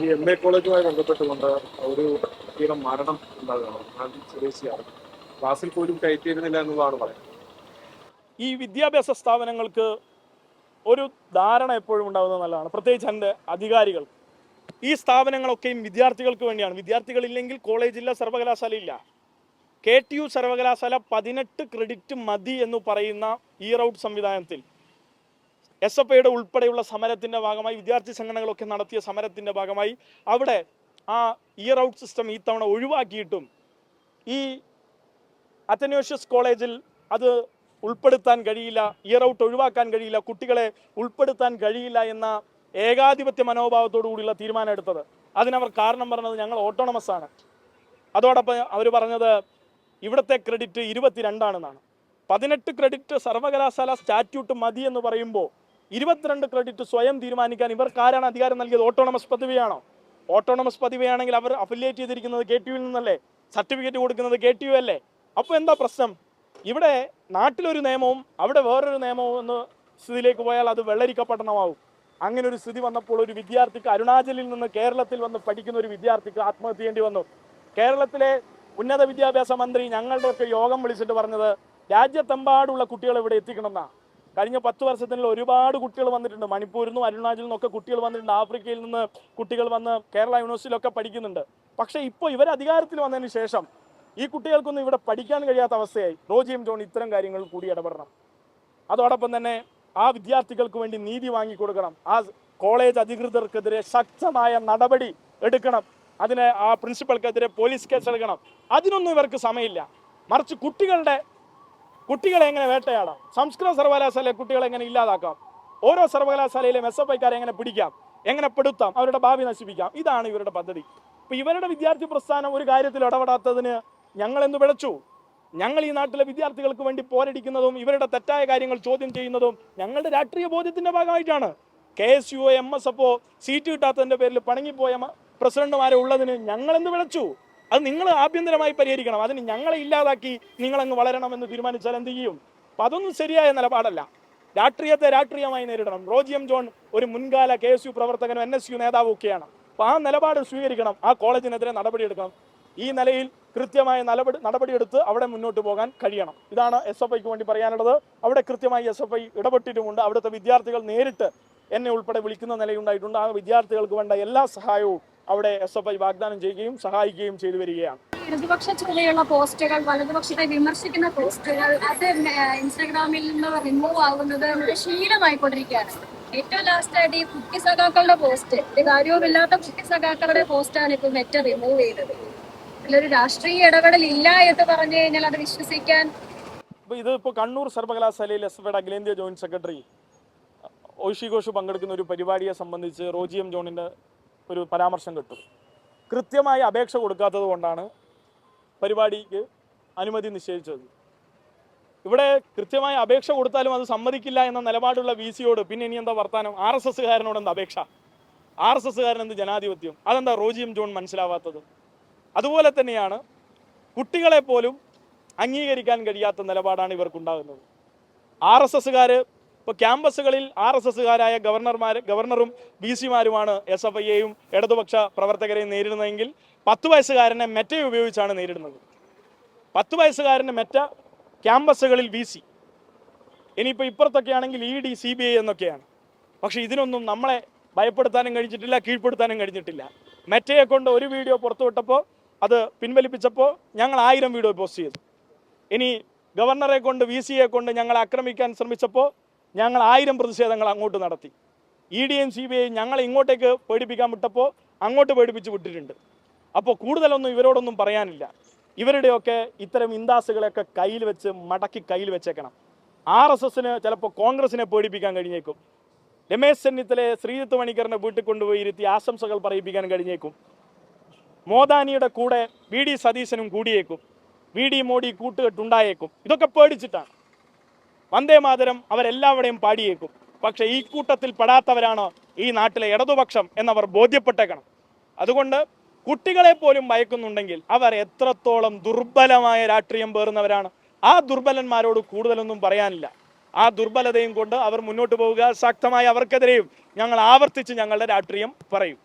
ഈ MA കോളേജുമായി ബന്ധപ്പെട്ടുകൊണ്ട് ഒരു കുട്ടിയുടെ മരണം ഉണ്ടാകുകയാണ്. നാട്ടിൽ സ്വദേശിയാണ്. ക്ലാസ്സിൽ പോലും കയറ്റിയിരുന്നില്ല എന്നുള്ളതാണ് പറയുന്നത്. ഈ വിദ്യാഭ്യാസ സ്ഥാപനങ്ങൾക്ക് ഒരു ധാരണ എപ്പോഴും ഉണ്ടാകുന്നത് നല്ലതാണ്, പ്രത്യേകിച്ച് എൻ്റെ അധികാരികൾ. ഈ സ്ഥാപനങ്ങളൊക്കെയും വിദ്യാർത്ഥികൾക്ക് വേണ്ടിയാണ്. വിദ്യാർത്ഥികളില്ലെങ്കിൽ കോളേജില്ല, സർവകലാശാലയില്ല. KTU സർവകലാശാല 18 ക്രെഡിറ്റ് മതി എന്ന് പറയുന്ന ഇയർ ഔട്ട് സംവിധാനത്തിൽ SFIയുടെ ഉൾപ്പെടെയുള്ള സമരത്തിൻ്റെ ഭാഗമായി, വിദ്യാർത്ഥി സംഘടനകളൊക്കെ നടത്തിയ സമരത്തിൻ്റെ ഭാഗമായി അവിടെ ആ ഇയർ ഔട്ട് സിസ്റ്റം ഈ തവണ ഒഴിവാക്കിയിട്ടും ഈ അത്തനേഷ്യസ് കോളേജിൽ അത് ഉൾപ്പെടുത്താൻ കഴിയില്ല, ഇയർ ഔട്ട് ഒഴിവാക്കാൻ കഴിയില്ല, കുട്ടികളെ ഉൾപ്പെടുത്താൻ കഴിയില്ല എന്ന ഏകാധിപത്യ മനോഭാവത്തോടു കൂടിയുള്ള തീരുമാനം എടുത്തത്. അതിനവർ കാരണം പറഞ്ഞത് ഞങ്ങൾ ഓട്ടോണമസ് ആണ്. അതോടൊപ്പം അവർ പറഞ്ഞത് ഇവിടുത്തെ ക്രെഡിറ്റ് 22 18 ക്രെഡിറ്റ് സർവകലാശാല സ്റ്റാറ്റ്യൂട്ട് മതി എന്ന് പറയുമ്പോൾ 22 ക്രെഡിറ്റ് സ്വയം തീരുമാനിക്കാൻ ഇവർക്ക് ആരാണ് അധികാരം നൽകിയത്? ഓട്ടോണമസ് പദവിയാണോ? ഓട്ടോണമസ് പദവിയാണെങ്കിൽ അവർ അഫിലിയേറ്റ് ചെയ്തിരിക്കുന്നത് KTUവിൽ നിന്നല്ലേ? സർട്ടിഫിക്കറ്റ് കൊടുക്കുന്നത് KTU അല്ലേ? അപ്പോൾ എന്താ പ്രശ്നം? ഇവിടെ നാട്ടിലൊരു നിയമവും അവിടെ വേറൊരു നിയമവും എന്ന സ്ഥിതിയിലേക്ക് പോയാൽ അത് വെള്ളരിക്കപ്പെടണമാവും. അങ്ങനെ ഒരു സ്ഥിതി വന്നപ്പോൾ ഒരു വിദ്യാർത്ഥിക്ക്, അരുണാചലിൽ നിന്ന് കേരളത്തിൽ വന്ന് പഠിക്കുന്ന ഒരു വിദ്യാർത്ഥിക്ക് ആത്മഹത്യ ചെയ്യേണ്ടി വന്നു. കേരളത്തിലെ ഉന്നത വിദ്യാഭ്യാസ മന്ത്രി ഞങ്ങളുടെയൊക്കെ യോഗം വിളിച്ചിട്ട് പറഞ്ഞത് രാജ്യത്തെമ്പാടുള്ള കുട്ടികളെ ഇവിടെ എത്തിക്കണമെന്നാണ്. കഴിഞ്ഞ 10 വർഷത്തിനുള്ളിൽ ഒരുപാട് കുട്ടികൾ വന്നിട്ടുണ്ട്. മണിപ്പൂരിൽ നിന്നും അരുണാചലിൽ നിന്നൊക്കെ കുട്ടികൾ വന്നിട്ടുണ്ട്. ആഫ്രിക്കയിൽ നിന്ന് കുട്ടികൾ വന്ന് കേരള യൂണിവേഴ്സിറ്റിയിലൊക്കെ പഠിക്കുന്നുണ്ട്. പക്ഷേ ഇപ്പോൾ ഇവർ അധികാരത്തിൽ വന്നതിന് ശേഷം ഈ കുട്ടികൾക്കൊന്നും ഇവിടെ പഠിക്കാൻ കഴിയാത്ത അവസ്ഥയായി. റോജി എം ജോൺ ഇത്തരം കാര്യങ്ങൾ കൂടി ഇടപെടണം. അതോടൊപ്പം തന്നെ ആ വിദ്യാർത്ഥികൾക്ക് വേണ്ടി നീതി വാങ്ങിക്കൊടുക്കണം. ആ കോളേജ് അധികൃതർക്കെതിരെ ശക്തമായ നടപടി എടുക്കണം. അതിന് ആ പ്രിൻസിപ്പൽക്കെതിരെ പോലീസ് കേസ് എടുക്കണം. അതിനൊന്നും ഇവർക്ക് സമയമില്ല. മറിച്ച് കുട്ടികളെ എങ്ങനെ വേട്ടയാടാം, സംസ്കൃത സർവകലാശാലയിലെ കുട്ടികളെ എങ്ങനെ ഇല്ലാതാക്കാം, ഓരോ സർവകലാശാലയിലെയും SFIക്കാരെ എങ്ങനെ പിടിക്കാം, എങ്ങനെ പെടുത്താം, അവരുടെ ഭാവി നശിപ്പിക്കാം, ഇതാണ് ഇവരുടെ പദ്ധതി. ഇപ്പൊ ഇവരുടെ വിദ്യാർത്ഥി പ്രസ്ഥാനം ഒരു കാര്യത്തിൽ ഇടപെടാത്തതിന് ഞങ്ങൾ എന്ത് പിഴച്ചു? ഞങ്ങൾ ഈ നാട്ടിലെ വിദ്യാർത്ഥികൾക്ക് വേണ്ടി പോരടിക്കുന്നതും ഇവരുടെ തെറ്റായ കാര്യങ്ങൾ ചോദ്യം ചെയ്യുന്നതും ഞങ്ങളുടെ രാഷ്ട്രീയ ബോധ്യത്തിന്റെ ഭാഗമായിട്ടാണ്. KSU MSFO സീറ്റ് കിട്ടാത്തതിന്റെ പേരിൽ പണങ്ങിപ്പോയ പ്രസിഡന്റുമാരെ ഉള്ളതിന് ഞങ്ങൾ എന്ത് വിളിച്ചു? അത് നിങ്ങൾ ആഭ്യന്തരമായി പരിഹരിക്കണം. അതിന് ഞങ്ങളെ ഇല്ലാതാക്കി നിങ്ങളങ്ങ് വളരണമെന്ന് തീരുമാനിച്ചാൽ എന്ത് ചെയ്യും? അപ്പം അതൊന്നും ശരിയായ നിലപാടല്ല. രാഷ്ട്രീയത്തെ രാഷ്ട്രീയമായി നേരിടണം. റോജി എം ജോൺ ഒരു മുൻകാല KSU പ്രവർത്തകനും NSU നേതാവും ഒക്കെയാണ്. അപ്പം ആ നിലപാട് സ്വീകരിക്കണം. ആ കോളേജിനെതിരെ നടപടിയെടുക്കണം. ഈ നിലയിൽ കൃത്യമായ നടപടിയെടുത്ത് അവിടെ മുന്നോട്ട് പോകാൻ കഴിയണം. ഇതാണ് SFIക്ക് വേണ്ടി പറയാനുള്ളത്. അവിടെ കൃത്യമായി SFI ഇടപെട്ടിട്ടുമുണ്ട്. അവിടുത്തെ വിദ്യാർത്ഥികൾ നേരിട്ട് എന്നെ ഉൾപ്പെടെ വിളിക്കുന്ന നിലയുണ്ടായിട്ടുണ്ട്. ആ വിദ്യാർത്ഥികൾക്ക് വേണ്ട എല്ലാ സഹായവും അവിടെ SFI വാഗ്ദാനം ചെയ്യുകയും സഹായിക്കുകയും ചെയ്തു വരികയാണ്. ഇടതുപക്ഷ ചുവയുള്ള പോസ്റ്റുകൾ, വലതുപക്ഷത്തെ വിമർശിക്കുന്ന പോസ്റ്റുകൾ, അത് ഇൻസ്റ്റാഗ്രാമിൽ നിന്ന് റിമൂവ് ആകുന്നത് ശീലമായിക്കൊണ്ടിരിക്കുകയാണ്. ഏറ്റവും ലാസ്റ്റായിട്ട് ഈ കുട്ടി സഖാക്കളുടെ പോസ്റ്റ്, കാര്യവുമില്ലാത്ത കുട്ടി സഖാക്കളുടെ പോസ്റ്റാണ് ഇപ്പൊ മെറ്റ റിമൂവ് ചെയ്തത്. അതിലൊരു രാഷ്ട്രീയ ഇടപെടൽ ഇല്ല എന്ന് പറഞ്ഞു കഴിഞ്ഞാൽ അത് വിശ്വസിക്കാൻ. ഇതിപ്പോ കണ്ണൂർ സർവകലാശാലയിൽ SFIയുടെ അഖിലേന്ത്യാ ജോയിന്റ് സെക്രട്ടറി ഐഷി ഘോഷ് പങ്കെടുക്കുന്ന ഒരു പരിപാടിയെ സംബന്ധിച്ച് റോജി എം ജോണിന്റെ ഒരു പരാമർശം കിട്ടും. കൃത്യമായി അപേക്ഷ കൊടുക്കാത്തത് കൊണ്ടാണ് പരിപാടിക്ക് അനുമതി നിഷേധിച്ചത്. ഇവിടെ കൃത്യമായി അപേക്ഷ കൊടുത്താലും അത് സമ്മതിക്കില്ല എന്ന നിലപാടുള്ള VCയോട് പിന്നെ ഇനി എന്താ വർത്താനം? RSSകാരനോട് എന്താ അപേക്ഷ? RSSകാരൻ എന്ത് ജനാധിപത്യം? അതെന്താ റോജി എം ജോൺ മനസ്സിലാവാത്തത്? അതുപോലെ തന്നെയാണ് കുട്ടികളെ പോലും അംഗീകരിക്കാൻ കഴിയാത്ത നിലപാടാണ് ഇവർക്കുണ്ടാകുന്നത്. RSSകാർ ഇപ്പോൾ ക്യാമ്പസുകളിൽ RSSകാരായ ഗവർണറും VCമാരുമാണ് SFIയെയും ഇടതുപക്ഷ പ്രവർത്തകരെയും നേരിടുന്നതെങ്കിൽ 10 വയസ്സുകാരനെ മെറ്റ ഉപയോഗിച്ചാണ് നേരിടുന്നത്. 10 വയസ്സുകാരൻ്റെ മെറ്റ ക്യാമ്പസുകളിൽ VC. ഇനിയിപ്പോൾ ഇപ്പുറത്തൊക്കെ ആണെങ്കിൽ ED CBI എന്നൊക്കെയാണ്. പക്ഷേ ഇതിനൊന്നും നമ്മളെ ഭയപ്പെടുത്താനും കഴിഞ്ഞിട്ടില്ല, കീഴ്പ്പെടുത്താനും കഴിഞ്ഞിട്ടില്ല. മെറ്റയെ കൊണ്ട് ഒരു വീഡിയോ പുറത്തുവിട്ടപ്പോൾ അത് പിൻവലിപ്പിച്ചപ്പോൾ ഞങ്ങൾ 1000 വീഡിയോ പോസ്റ്റ് ചെയ്തു. ഇനി ഗവർണറെ കൊണ്ട് VCയെ കൊണ്ട് ഞങ്ങളെ ആക്രമിക്കാൻ ശ്രമിച്ചപ്പോൾ ഞങ്ങൾ 1000 പ്രതിഷേധങ്ങൾ അങ്ങോട്ട് നടത്തി. EDയും CBIയും ഞങ്ങളെ ഇങ്ങോട്ടേക്ക് പേടിപ്പിക്കാൻ വിട്ടപ്പോൾ അങ്ങോട്ട് പേടിപ്പിച്ച് വിട്ടിട്ടുണ്ട്. അപ്പോൾ കൂടുതലൊന്നും ഇവരോടൊന്നും പറയാനില്ല. ഇവരുടെയൊക്കെ ഇത്തരം ഇൻദാസുകളെയൊക്കെ മടക്കി കയ്യിൽ വെച്ചേക്കണം. RSSന് ചിലപ്പോൾ കോൺഗ്രസിനെ പേടിപ്പിക്കാൻ കഴിഞ്ഞേക്കും. രമേശ് ചെന്നിത്തലയെ ശ്രീജിത്ത് മണിക്കറിനെ വീട്ടിൽ കൊണ്ടുപോയി ഇരുത്തി ആശംസകൾ പറയിപ്പിക്കാൻ കഴിഞ്ഞേക്കും. മോദാനിയുടെ കൂടെ VD സതീശനും കൂടിയേക്കും. VD മോഡി കൂട്ടുകെട്ടുണ്ടായേക്കും. ഇതൊക്കെ പേടിച്ചിട്ടാണ്. വന്ദേ മാതരം അവരെല്ലാവരുടെയും പാടിയേക്കും. പക്ഷെ ഈ കൂട്ടത്തിൽ പെടാത്തവരാണ് ഈ നാട്ടിലെ ഇടതുപക്ഷം എന്നവർ ബോധ്യപ്പെട്ടേക്കണം. അതുകൊണ്ട് കുട്ടികളെ പോലും ഭയക്കുന്നുണ്ടെങ്കിൽ അവർ എത്രത്തോളം ദുർബലമായ രാഷ്ട്രീയം പേറുന്നവരാണ്. ആ ദുർബലന്മാരോട് കൂടുതലൊന്നും പറയാനില്ല. ആ ദുർബലതയും കൊണ്ട് അവർ മുന്നോട്ട് പോവുക. ശക്തമായി അവർക്കെതിരെയും ഞങ്ങൾ ആവർത്തിച്ച് ഞങ്ങളുടെ രാഷ്ട്രീയം പറയും.